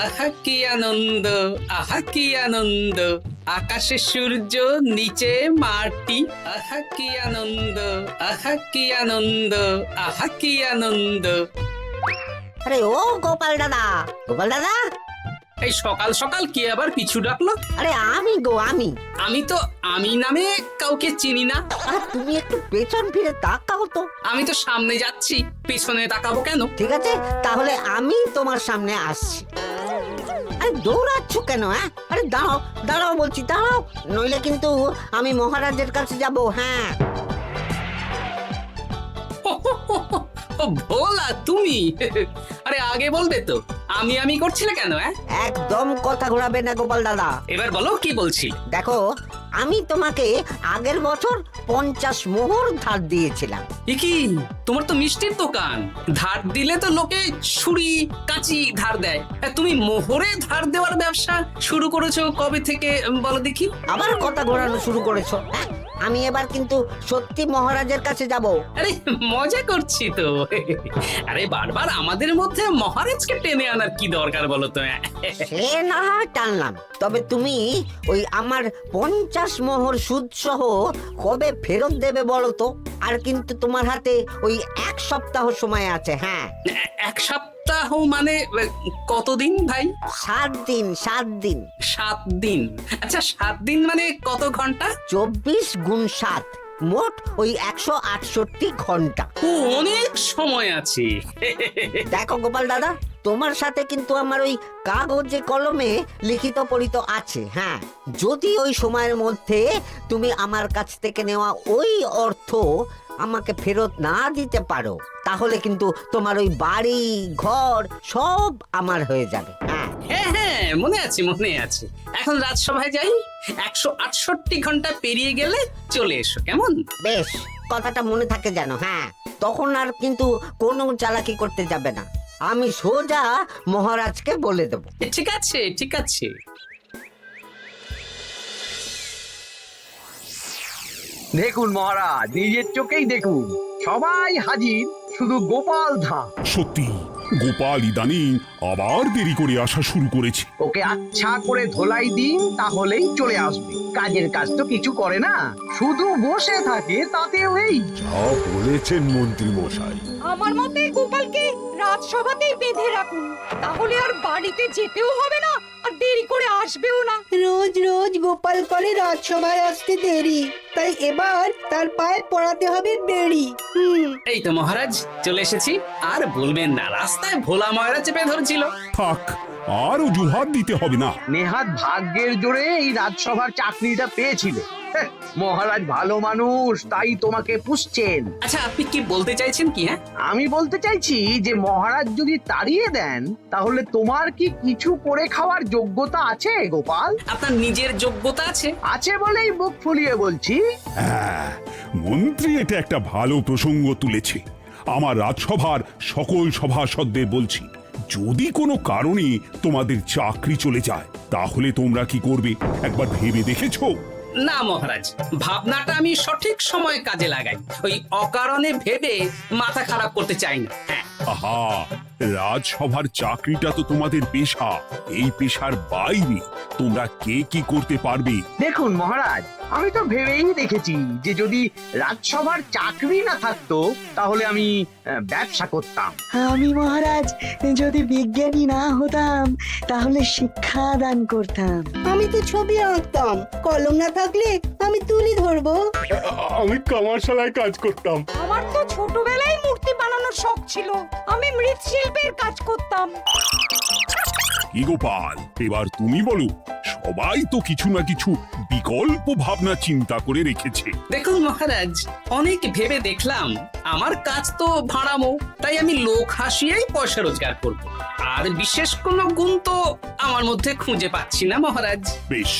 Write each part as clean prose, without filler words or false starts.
আহা কি আনন্দ, আহা কি আনন্দ, আকাশে সূর্য নিচে মাটি। আহা কি আনন্দ, আহা কি আনন্দ, আহা কি আনন্দ। আরে ও গোপাল দাদা, গোপাল দাদা, এই সকাল সকাল কে আবার পিছু ডাকলো? আরে আমি গো আমি। আমি তো আমি নামে কাউকে চিনি না। আর তুমি একটু পেছন ফিরে তাকাও তো। আমি তো সামনে যাচ্ছি, পিছনে তাকাবো কেন? ঠিক আছে, তাহলে আমি তোমার সামনে আসছি। আরে দৌড়াচ্ছ কেন? হ্যাঁ, আরে দাঁড়াও দাঁড়াও বলছি, দাঁড়াও, নইলে কিন্তু আমি মহারাজের কাছে যাব। হ্যাঁ, ও ভোলা তুমি? আরে আগে বলবে তো, আমি করছিলে কেন? একদম কথা ঘোরাবে না গোপাল দাদা। এবার বলো কি বলছি। দেখো, আমি তোমাকে আগের বছর 50 মোহর ধার দিয়েছিলাম। এ কি, তোমার তো মিষ্টির দোকান, ধার দিলে তো লোকে ছুরি কাঁচি ধার দেয়, আর তুমি মোহরে ধার দেওয়ার ব্যবসা শুরু করেছো কবে থেকে বলো দেখি? আবার কথা ঘোরানো শুরু করেছো। হ্যাঁ, আমি এবার কিন্তু সত্যি মহারাজের কাছে যাব। আরে মজা করছি তো। আরে বারবার আমাদের মধ্যে মহারাজকে টেনে আনার কি দরকার বলো তো? সে না হয় টানলাম, তবে তুমি ওই আমার 50 মোহর সুদ সহ কবে ফেরত দেবে বলো তো? আর কিন্তু তোমার হাতে ওই 1 সপ্তাহ সময় আছে। হ্যাঁ, 1 সপ্তাহ মানে কতদিন ভাই? 7 দিন, 7 দিন। 7 দিন? আচ্ছা 7 দিন মানে কত ঘন্টা? 24 গুণ 7, মোট ওই 168 ঘন্টা। ও, অনেক সময় আছে। দেখো গোপাল দাদা, তোমার সাথে কিন্তু আমার ওই কাগজে কলমে লিখিত পড়িত আছে। হ্যাঁ, যদি ওই সময়ের মধ্যে তুমি আমার কাছ থেকে নেওয়া ওই অর্থ আমাকে ফেরত না দিতে পারো, তাহলে কিন্তু তোমার ওই বাড়ি ঘর সব আমার হয়ে যাবে। হ্যাঁ হ্যাঁ হ্যাঁ, মনে আছে মনে আছে। এখন রাজসভায় যাই, 168 ঘন্টা পেরিয়ে গেলে চলে এসো, কেমন? বেশ, কথাটা মনে থাকে যেন। হ্যাঁ, তখন আর কিন্তু কোনো চালাকি করতে যাবে না, আমি সোজা মহারাজকে বলে দেব। ঠিক আছে ঠিক আছে। দেখুন মহারাজ, নিজের চোখেই দেখুন, সবাই হাজির, শুধু গোপাল ধা। সত্যি গোপাল ইদানিং আবার দেরি করে আসা শুরু করেছে। ওকে আচ্ছা করে ধোলাই দিন, তাহলেই চলে আসবে। কাজের কাজ তো কিছু করে না, শুধু বসে থাকে, তাতেও এই। যা বলেছেন মন্ত্রী মশাই। আমার মতে গোপালকে রাজসভাতেই বেঁধে রাখুন, তাহলে আর বাড়িতে যেতেও হবে না, আর দেরি করে আসবেও না। রোজ রোজ গোপাল করে রাজসভায় আসতে দেরি, তাই এবার তার পায়ে পড়াতে হবে বেড়ি। এই তো মহারাজ চলে এসেছি। আর বলবেন না, রাস্তায় ভোলা ময়রা চেপে ধরছিল। থাক, আর অজুহাত দিতে হবে না। নেহাত ভাগ্যের জোরে এই রাজসভার চাকরিটা পেয়েছিলে। হ্যাঁ, মহারাজ ভালো মানুষ, তাই তোমাকে পুষছেন। আচ্ছা আপনি কি বলতে চাইছেন কি? আমি বলতে চাইছি যে মহারাজ যদি তাড়িয়ে দেন, তাহলে তোমার কি কিছু করে খাওয়ার যোগ্যতা আছে গোপাল? আপনার নিজের যোগ্যতা আছে? আছে বলেই মুখ ফুলিয়ে বলছি। হ্যাঁ, মন্ত্রী এটা একটা ভালো প্রসঙ্গ তুলেছে। আমার রাজসভার সকল সভাসদদের বলছি, যদি কোনো কারণে তোমাদের চাকরি চলে যায়, তাহলে তোমরা কি করবে একবার ভেবে দেখেছো? না মহারাজ, ভাবনাটা আমি সঠিক সময় কাজে লাগাই, ওই অকারণে ভেবে মাথা খারাপ করতে চাই না। হ্যাঁ, আহা, রাজসভার চাকরিটা তো তোমাদের পেশা। এই পেশার বাইরে তোমরা কে কি করতে পারবে? দেখুন মহারাজ, আমি তো ভেবেই দেখেছি যে যদি রাজসভার চাকরি না থাকতো, তাহলে আমি ব্যবসা করতাম। আমি মহারাজ যদি বিজ্ঞানী না হতাম, তাহলে শিক্ষা দান করতাম। আমি তো ছবি আঁকতাম, কলম না থাকলে আমি তুলি ধরবো। আমি কামারশালায় কাজ করতাম। আমার তো ছোটবেলায় মূর্তি বানানোর শখ ছিল, আমি মৃৎশিল্পের কাজ করতাম। কি গোপাল, এবার তুমি বলো। সবাই তো কিছু না কিছু বিকল্প ভাবনা চিন্তা করে রেখেছে। দেখুন মহারাজ, অনেক ভেবে দেখলাম আমার কাজ তো ভাড়ামো, তাই আমি লোক হাসিয়েই পয়সা রোজগার করব। আর বিশেষ কোনো গুণ তো আমার মধ্যে খুঁজে পাচ্ছি না মহারাজ। বেশ,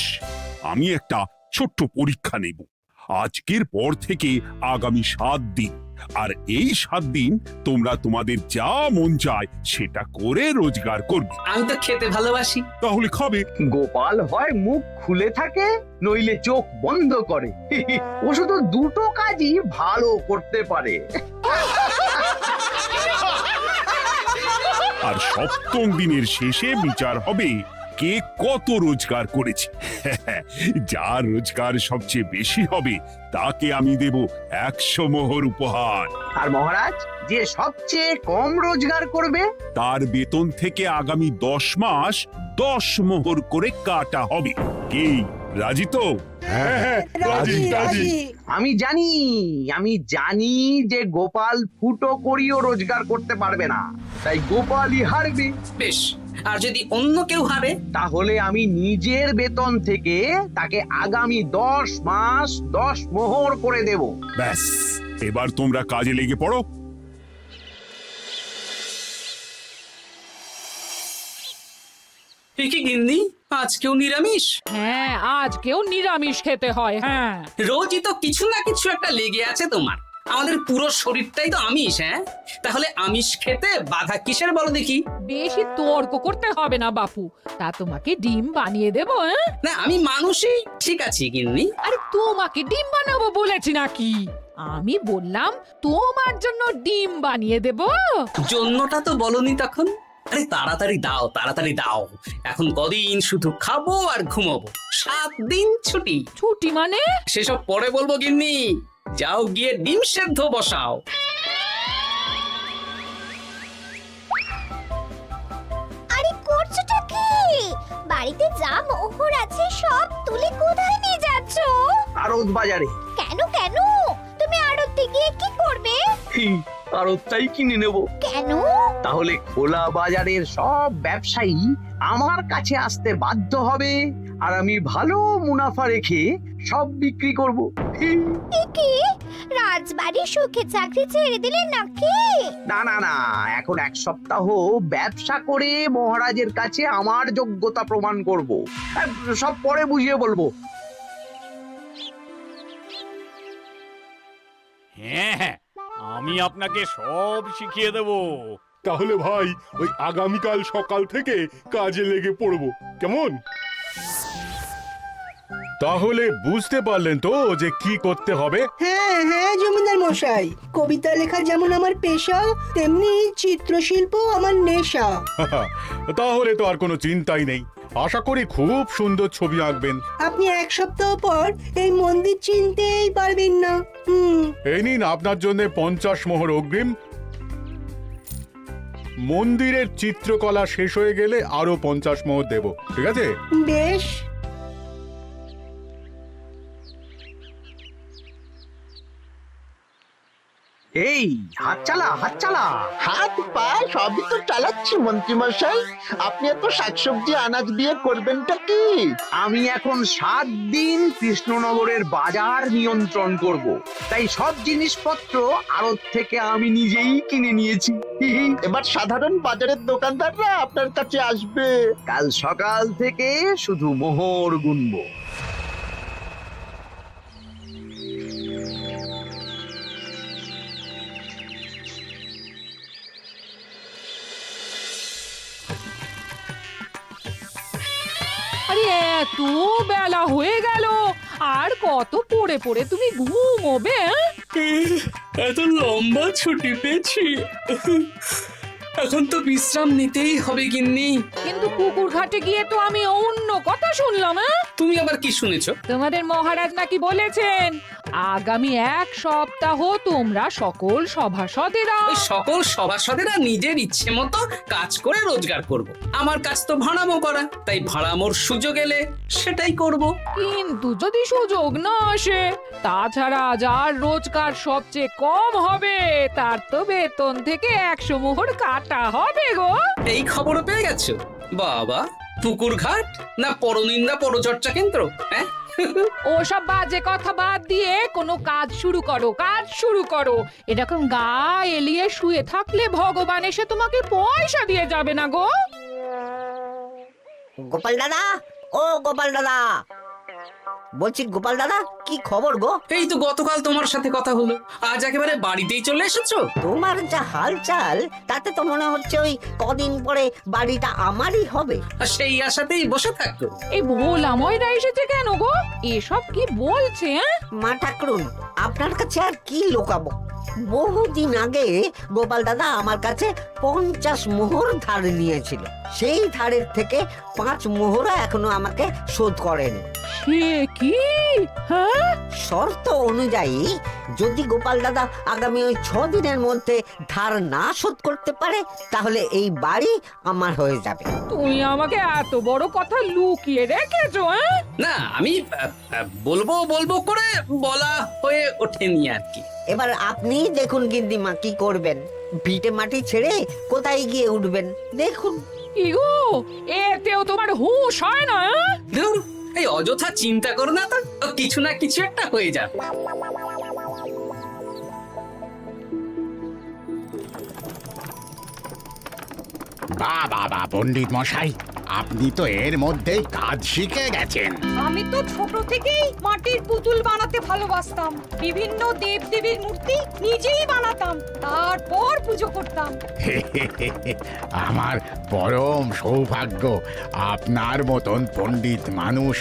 আমি একটা ছোট্ট পরীক্ষা নেব। আজকের পর থেকে আগামী 7 দিন, আর এই 7 দিন তোমরা তোমাদের যা মন চায় সেটা করে রোজগার করবে। আমি তো খেতে ভালোবাসি। তাহলে খাবে। গোপাল হয় মুখ খুলে থাকে, নইলে চোখ বন্ধ করে। ও শুধু দুটো কাজই ভালো করতে পারে। আর সপ্তম দিনের শেষে বিচার হবে কে কত রোজগার করেছে। যার রোজগার সবচেয়ে বেশি হবে তাকে আমি দেব 100 মোহর উপহার। আর মহারাজ, যে সবচেয়ে কম রোজগার করবে তার বেতন থেকে আগামী 10 মাস 10 মোহর করে কাটা হবে। কি রাজি তো? হ্যাঁ, রাজি রাজি। আমি জানি যে গোপাল ফুটো করিও রোজগার করতে পারবে না, তাই গোপালই হারবে। বেশ, আর যদি অন্য কেউ হারে? তাহলে আমি নিজের বেতন থেকে তাকে আগামী 10 মাস 10 মোহর করে দেব। ব্যাস, এবার তোমরা কাজে লেগে পড়ো। এ কি গিন্নি, আজকেও নিরামিষ? হ্যাঁ, আজকেও নিরামিষ খেতে হয়। হ্যাঁ, রোজই তো কিছু না কিছু একটা লেগে আছে তোমার। আমাদের পুরো শরীরটাই তো আমিষ। হ্যাঁ, তাহলে আমিষ খেতে বাধা কিসের বলো দেখি? বেশি তর্ক করতে হবে না বাপু, তা তোমাকে ডিম বানিয়ে দেবো। হ্যাঁ, না, আমি মানুষই। ঠিক আছে গিন্নি। আরে তোমাকে ডিম বানাবো বলেছি নাকি? আমি বললাম তোমার জন্য ডিম বানিয়ে দেবো। জন্যটা তো বলনি তখন। আরে তাড়াতাড়ি দাও, তাড়াতাড়ি দাও। এখন কদিন শুধু খাবো আর ঘুমাবো। 7 দিন ছুটি। ছুটি মানে? সেসব পরে বলবো গিন্নি। যাও গিয়ে ডিম সেদ্ধ বসাও। আরে করছোটা কি? বাড়িতে যা মোহর আছে সব তুলে কোথায় নিয়ে যাচ্ছ? আড়ত বাজারে। কেন কেন? তুমি আড়তে গিয়ে কি করবে? আড়তটাই কিনে নেব। কেন? তাহলে খোলা বাজারের সব ব্যবসায়ী আমার কাছে আসতে বাধ্য হবে, আর আমি ভালো মুনাফা রেখে সব বিক্রি করব। কি রাজবাড়ি সুখে চাকরি ছেড়ে দিলেন নাকি? না না না, এখন 1 সপ্তাহ ব্যবসা করে মহারাজের কাছে আমার যোগ্যতা প্রমাণ করব। সব পরে বুঝিয়ে বলবো। হ্যাঁ, আমি আপনাকে সব শিখিয়ে দেব। তাহলে ভাই ওই আগামীকাল সকাল থেকে কাজে লেগে পড়বো, কেমন? তাহলে বুঝতে পারলেন তো যে কি করতে হবে? হ্যাঁ হ্যাঁ জমিদার মশাই, কবিতা লেখা যেমন আমার পেশা, তেমনি চিত্রশিল্প আমার নেশা। তাহলে তো আর কোনো চিন্তাই নেই। আশা করি খুব সুন্দর ছবি আঁকবেন। আপনি 1 সপ্তাহ পর এই মন্দির চিনতেই পারবেন না। এই নিন আপনার জন্য 50 মোহর অগ্রিম। মন্দিরের চিত্রকলা শেষ হয়ে গেলে আরো 50 মোহর দেব, ঠিক আছে? বেশ। এই হাত চালা, হাত চালা। হাত পা সবই তো চালাচ্ছি মন্ত্রী মশাই। আপনি এত শাকসবজি আনাজ দিয়ে করবেনটা কি? আমি এখন 7 দিন কৃষ্ণনগরের বাজার নিয়ন্ত্রণ করব, তাই সব জিনিসপত্র আড়ত থেকে আমি নিজেই কিনে নিয়েছি। এবার সাধারণ বাজারের দোকানদাররা আপনার কাছে আসবে। কাল সকাল থেকে শুধু মোহর গুনবো। আরে এত বেলা হয়ে গেল, আর কত পড়ে পড়ে তুমি ঘুমোবে? এত লম্বা ছুটি পেয়েছি, এখন তো বিশ্রাম নিতেই হবে গিন্নি। কিন্তু পুকুর ঘাটে গিয়ে তো আমি অন্য কথা শুনলাম। তুমি আবার কি শুনেছো? তোমাদের মহারাজ নাকি বলেছেন আগামী 1 সপ্তাহ তোমরা সকল সভাসদেরা ওই সকল সভাসদেরা নিজের ইচ্ছে মতো কাজ করে রোজগার করব। আমার কাজ তো ভাড়ামো করা, তাই ভাড়ামোর সুযোগ এলে সেটাই করব। কিন্তু যদি সুযোগ না আসে, তাছাড়া যার রোজগার সবচেয়ে কম হবে তার তো বেতন থেকে 100 মোহর কাটা হবে গো। এই খবর পেয়ে গেছো? বাবা, পুকুর ঘাট না পরনিন্দা পরচর্চা কেন্দ্র? হ্যাঁ, ওসব বাজে কথা বাদ দিয়ে কোনো কাজ শুরু করো, কাজ শুরু করো। এরকম গা এলিয়ে শুয়ে থাকলে ভগবান এসে তোমাকে পয়সা দিয়ে যাবে না গো। গোপাল দাদা, ও গোপাল দাদা, বলছি গোপাল দাদা, কি খবর গো? এই তো গতকাল তোমার সাথে কথা হলো, আজ একেবারে বাড়িতেই চলে এসেছো। তোমার যা হালচাল তাতে তো মনে হচ্ছে ওই কদিন পরে বাড়িটা আমারই হবে। আর সেই আশাতেই বসে থাকো। এই ভোলা ময়রা এসেছে কেন গো? এসব কি বলছে? মা ঠাকুরুন, আপনার কাছে আর কি লুকাবো? বহুদিন আগে গোপাল দাদা আমার কাছে 50 মোহর ধার নিয়েছিল। সেই ধারের থেকে 5 মোহরা এখনো আমাকে শোধ করেনি। সে কি? হ্যাঁ, শর্ত অনুযায়ী যদি গোপাল দাদা আগামী ওই 6 দিনের মধ্যে ধার না শোধ করতে পারে তাহলে এই বাড়ি আমার হয়ে যাবে। তুমি আমাকে এত বড় কথা লুকিয়ে রেখেছো? হ্যাঁ, না আমি বলবো বলবো করে বলা হয়ে ওঠেনি আর কি। এবার আপনি দেখুন গিন্দিমা কি করবেন। ভিটে মাটি ছেড়ে কোথায় গিয়ে উঠবেন দেখুন। কি গো, এতেও তোমার হুঁশ হয় না? হ্যাঁ? ধুর, এই অযথা চিন্তা করো না তো, কিছু না কিছু একটা হয়ে যাবে। বাহ বাহ বাহ, পণ্ডিত মশাই, আপনি তো এর মধ্যেই কাজ শিখে গেছেন। আমি তো ছোট থেকেই মাটির পুতুল বানাতে ভালোবাসতাম। বিভিন্ন দেবদেবীর মূর্তি নিজেই বানাতাম, তারপর পুজো করতাম। আমার পরম সৌভাগ্য আপনার মতন পণ্ডিত মানুষ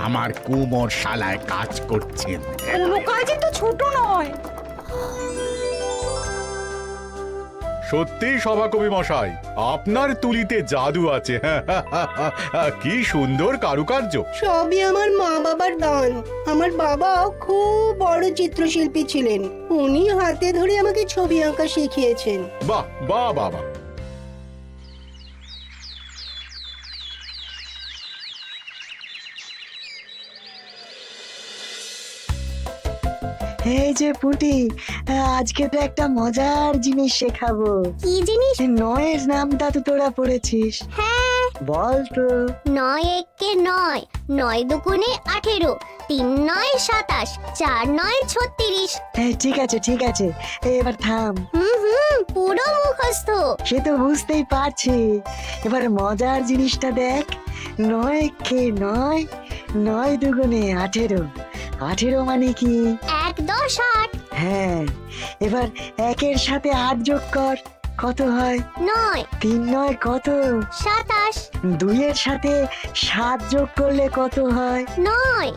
আমার কুমোর শালায় কাজ করছেন। কোনো কাজই তো ছোট নয়। সত্যি সভাকবি মশাই, আপনার তুলিতে জাদু আছে। কি সুন্দর কারুকার্য। সবই আমার মা বাবার দান। আমার বাবা খুব বড় চিত্রশিল্পী ছিলেন, উনি হাতে ধরে আমাকে ছবি আঁকা শিখিয়েছেন। বাহ বাহ বাহ বাহ। এই যে পুটি, আজকে তো একটা মজার জিনিস শেখাবো। কি জিনিস? নয়ের নামটা তো তোরা পড়েছিস, হ্যাঁ, বল তো। 9 একে 9, 9 দুগুণে 18, 3 9 27, 4 9 36। ঠিক আছে ঠিক আছে, এবার থাম। পুরো মুখস্থ। সে তো বুঝতেই পারছি। এবার মজার জিনিসটা দেখ। 9 কে 9, 9 দুগুণে 18, 18 মানে কি? 1 10 8। হ্যাঁ, এবার 1-এর সাথে 8 যোগ কর, কত হয়? 9 3 9 কত? 27। 2-এর সাথে 7 যোগ করলে কত হয়? 9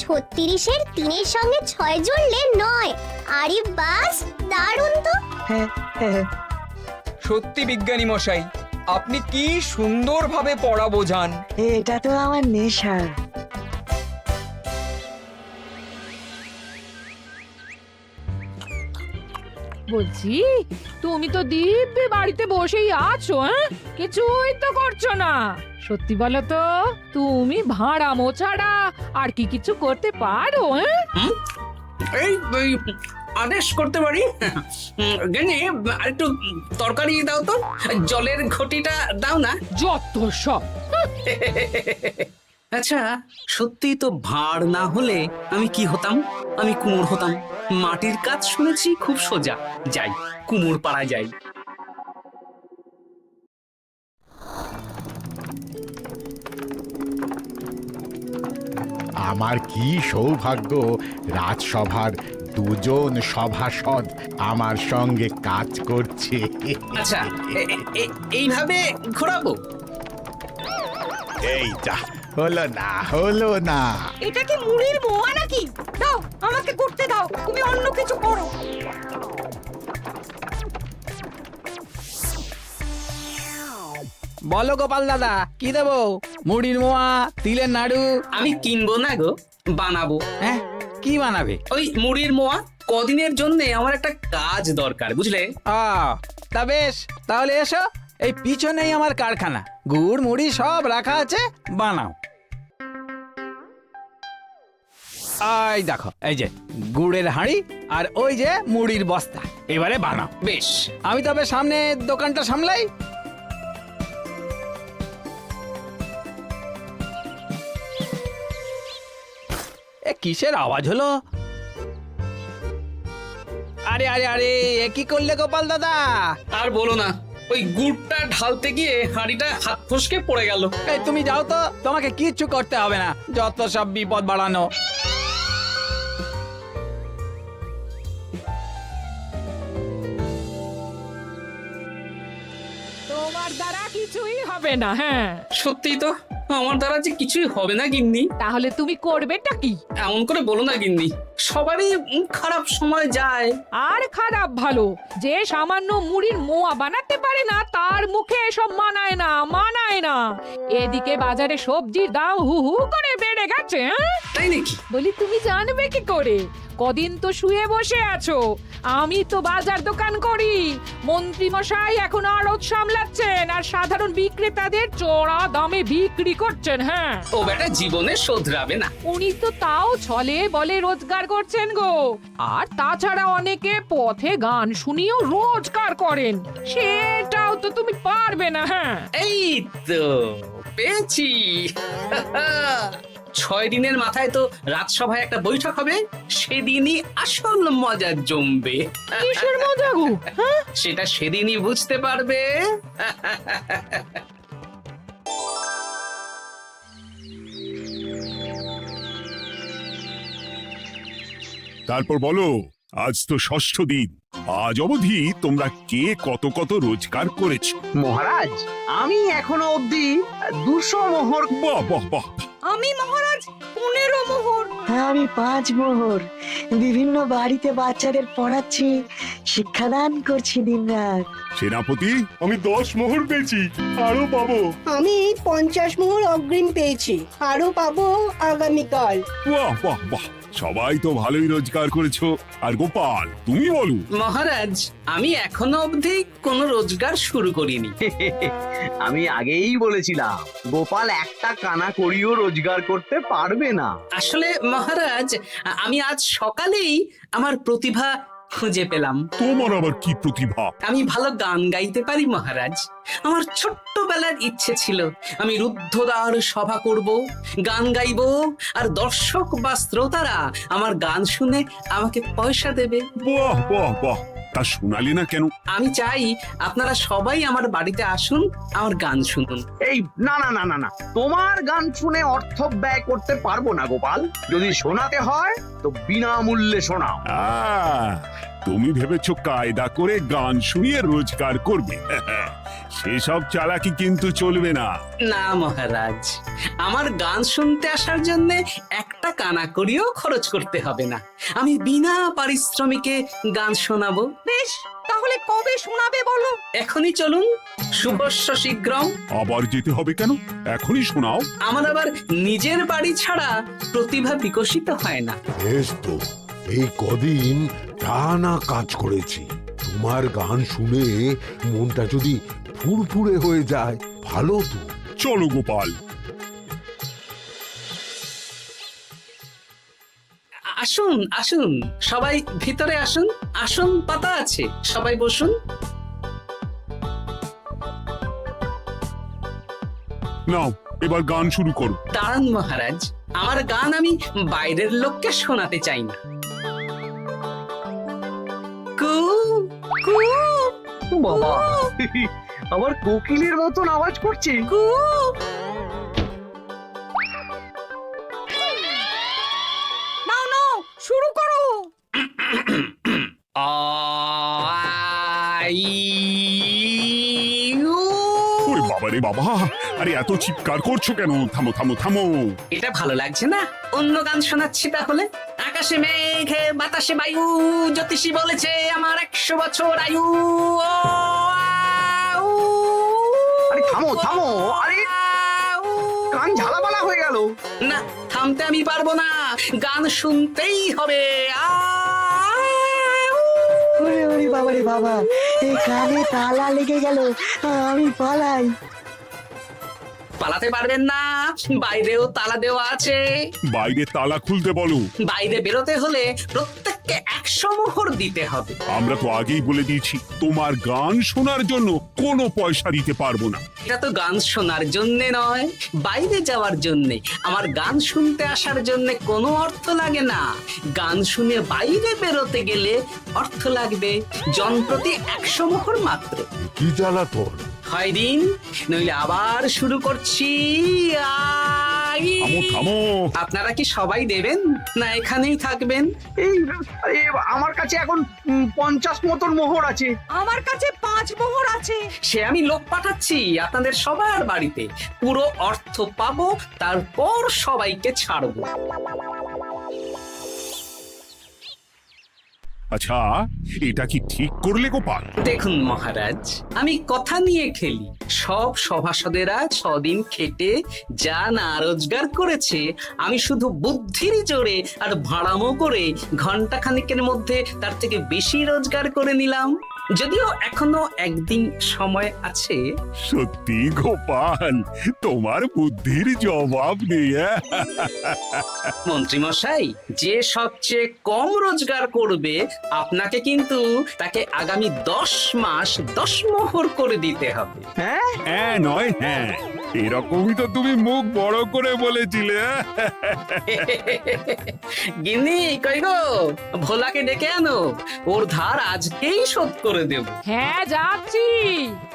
36-এর 3-এর সঙ্গে 6 জুড়লে 9। আরে বাস, দারুণ তো। হ্যাঁ হ্যাঁ। সত্যি বিজ্ঞানী মশাই, আপনি কি সুন্দরভাবে পড়া বোঝান। এটা তো আমার নেশা। বলছি, তুমি তো দিব্যি বাড়িতে বসেই আছো। হ্যাঁ, কিছুই তো করছো না। সত্যি বলো তো, তুমি ভাড়ামো ছাড়া আর কি কিছু করতে পারো? হ্যাঁ, এই আদেশ করতে পারি। গেনি আরেকটু তরকারি দাও তো, জলের ঘটিটা দাও না। যত সব। আচ্ছা, সত্যি তো ভাঁড় না হলে আমি কি হতাম? আমি কুমোর হতাম। মাটির কাজ শুনেছি খুব সোজা। যাই, কুমোর পাড়ায় যাই। আমার কি সৌভাগ্য, রাজসভার দুজন সভাসদ আমার সঙ্গে কাজ করছে। আচ্ছা, এইভাবে ঘোরাবো? এই যা, হলো না হলো না। এটা কি মুড়ির মোয়া নাকি? দাও, আমাকে করতে দাও, তুমি অন্য কিছু করো। বলো গোপাল দাদা, কি দেবো? মুড়ির মোয়া, তিলের নাড়ু? আমি কিনবো না গো, বানাবো। হ্যাঁ, কি বানাবে? ওই মুড়ির মোয়া। কদিনের জন্য আমার একটা কাজ দরকার, বুঝলে? তা বেশ, তাহলে এসো, এই পিছনেই আমার কারখানা। গুড় মুড়ি সব রাখা আছে, বানাও। এই দেখো, এই যে গুড়ের হাঁড়ি আর ওই যে মুড়ির বস্তা, এবারে বানাও। বেশ, আমি তবে সামনে দোকানটা সামলাই। কিসের আওয়াজ হলো? আরে আরে আরে, এ কি করলে গোপাল দাদা? আর বলো না, ওই গুড়টা ঢালতে গিয়ে হাঁড়িটা হাত ফসকে পড়ে গেল। এই তুমি যাও তো, তোমাকে কিচ্ছু করতে হবে না, যত সব বিপদ বাড়ানো। তোমার দ্বারা কিছুই হবে না। হ্যাঁ, সত্যি তো, আমার দ্বারা যে কিছুই হবে না গিন্নি। তাহলে তুমি করবেটা কি? এমন করে বলো না গিন্নি, সবারই খারাপ সময় যায়। আর খারাপ ভালো, যে সামান্য মুড়ির মোয়া বানাতে পারে না তার মুখে এসব মানায় না। এদিকে বাজারে সবজির দাম হু হু করে বেড়ে গেছে। তাই নাকি? বলি তুমি জানবে কি করে? কদিন তো শুয়ে বসে আছো, আমি তো বাজার দোকান করি। মন্ত্রী মশাই এখন আড়ত সামলাচ্ছেন আর সাধারণ বিক্রেতাদের চড়া দামে বিক্রি করছেন। হ্যাঁ, ও বেটা জীবনে শোধরাবে না। উনি তো তাও ছলে বলে রোজগার করছেন গো। আর তাছাড়া অনেকে পথে গান শুনিয়েও রোজগার করেন, সেটাও তো তুমি পারবে না। হ্যাঁ, এই তো পেয়েছি। 6 দিনের মাথায় তো রাজসভায় একটা বৈঠক হবে, সেদিনই আসল মজা জমবে। কিসের মজা গো? হ্যাঁ, সেটা সেদিনই বুঝতে পারবে। তারপর বলো, আজ তো ষষ্ঠ দিন, আজ অবধি তোমরা কে কত কত রোজগার করেছো? মহারাজ, আমি এখনো অবধি 200 মোহর। বাহ বাহ বাহ! আমি মহারাজ 15 মোহর। আমি 5 মোহর। বিভিন্ন বাড়িতে বাচ্চাদের পড়াচ্ছি, শিক্ষাদান করছি দিনরাত। সেনাপতি, আমি 10 মোহর পেয়েছি, আরো পাবো। আমি 50 মোহর অগ্রিম পেয়েছি, আরো পাবো আগামীকাল। বাহ বাহ বাহ! সবাই তো ভালোই রোজগার করেছো। আর গোপাল, তুমি বলো। মহারাজ, আমি এখনো অবধি কোনো রোজগার শুরু করিনি। আমি আগেই বলেছিলাম গোপাল একটা কানা করিও রোজগার করতে পারবে না। আসলে মহারাজ, আমি আজ সকালেই আমার প্রতিভা খুঁজে পেলাম। তোমার আবার কি প্রতিভা? আমি ভালো গান গাইতে পারি মহারাজ। আমার ছোট্টবেলার ইচ্ছে ছিল আমি রুদ্ধদ্বার সভা করব, গান গাইব, আর দর্শক বা শ্রোতারা আমার গান শুনে আমাকে পয়সা দেবে। বাহ বাহ বাহ! তা শোনালে না কেন? আমি চাই আপনারা সবাই আমার বাড়িতে আসুন, আমার গান শুনুন। এই না না না না না, তোমার গান শুনে অর্থ ব্যয় করতে পারবো না গোপাল। যদি শোনাতে হয় তো বিনামূল্যে শোনাও। তুমি ভেবেছো কায়দা করে গান শুনিয়ে রোজগার করবে? সেসব চালাকি কিন্তু চলবে না। না মহারাজ, আমার গান শুনতে আসার জন্য একটা কানা করিও খরচ করতে হবে না। আমি বিনা পারিশ্রমিকে গান শোনাবো। বেশ, তাহলে কবে শোনাবে বলো? এখনই চলুন, শুভস্য শীঘ্রম। আবার যেতে হবে কেন? এখনই শোনাও। আমার আবার নিজের বাড়ি ছাড়া প্রতিভা বিকশিত হয় না। বেশ তো, এই কদিন টানা কাজ করেছি, তোমার গান শুনে মনটা যদি ফুরফুরে হয়ে যায় ভালো তো। চলো গোপাল। আসুন আসুন, সবাই ভিতরে আসুন। আসন পাতা আছে, সবাই বসুন। নাও, এবার গান শুরু করো। দাঁড়ান মহারাজ, আমার গান আমি বাইরের লোককে শোনাতে চাই না। কু কু বাবা, আবার কোকিলের মতন আওয়াজ করছে। কু। নাও নাও, শুরু করো। ওরে বাবা রে বাবা! আরে এত চিৎকার করছো কেন? থামো থামো থামো! এটা ভালো লাগছে না, অন্য গান শোনাচ্ছি তাহলে। আকাশে মেঘে বাতাসে বায়ু, জ্যোতিষী বলেছে আমার 100 বছর আয়ু। আরে থামো থামো! আরে কান ঝালাপালা হয়ে গেল। না, থামতে আমি পারবো না, গান শুনতেই হবে। ওরে ওরে বাবা রে বাবা, এই কানে তালা লেগে গেল, আমি পালাই। পালাতে পারবেন না, বাইরেও তালা দেওয়া আছে। বাইরে তালা খুলতে বলো। বাইরে বেরোতে হলে প্রত্যেককে 100 মোহর দিতে হবে। আমরা তো আগেই বলে দিয়েছি, তোমার গান শোনার জন্য কোনো পয়সা দিতে পারবো না। এটা তো গান শোনার জন্য নয়, বাইরে যাওয়ার জন্য। আমার গান শুনতে আসার জন্য কোনো অর্থ লাগে না। গান শুনে বাইরে বেরোতে গেলে অর্থ লাগবে, জনপ্রতি 100 মোহর মাত্র। কি জ্বালাতন! হয় দিন, নইলে আবার শুরু করছি। থামো থামো! আপনারা কি সবাই দেবেন, না এখানেই থাকবেন? এই আরে, আমার কাছে এখন 50 মতন মোহর আছে। আমার কাছে 5 মোহর আছে। সে আমি লোক পাঠাচ্ছি আপনাদের সবার বাড়িতে। পুরো অর্থ পাবো, তারপর সবাইকে ছাড়বো। আচ্ছা এটা কি ঠিক করলে গোপাল? দেখুন মহারাজ, আমি কথা নিয়ে খেলি। সব সভাসদেরা 6 দিন খেটে যা না রোজগার করেছে, আমি শুধু বুদ্ধির জোরে আর ভাড়ামো করে ঘন্টা খানিকের মধ্যে তার থেকে বেশি রোজগার করে নিলাম। যদিও এখনো একদিন সময় আছে। সত্যি গোপাল, তোমার বুদ্ধির জবাব নেই। মন্ত্রী মশাই, যে সবচেয়ে কম রোজগার করবে আপনাকে কিন্তু তাকে আগামী 10 মাস 10 মোহর করে দিতে হবে। হ্যাঁ নয় হ্যাঁ, এরকমই তো তুমি মুখ বড় করে বলেছিলে। গিন্নি কই গো, ভোলাকে ডেকে আনো, ওর ধার আজকেই শোধ করে দেব। হ্যাঁ যাচ্ছি।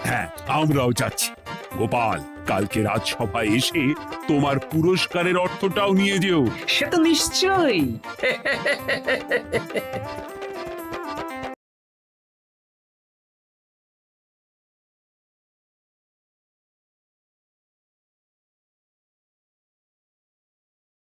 হ্যাঁ আমরাও যাচ্ছি। গোপাল, কালকে রাজসভায় এসে তোমার পুরস্কারের অর্থটাও নিয়ে যেও। সে তো নিশ্চয়ই।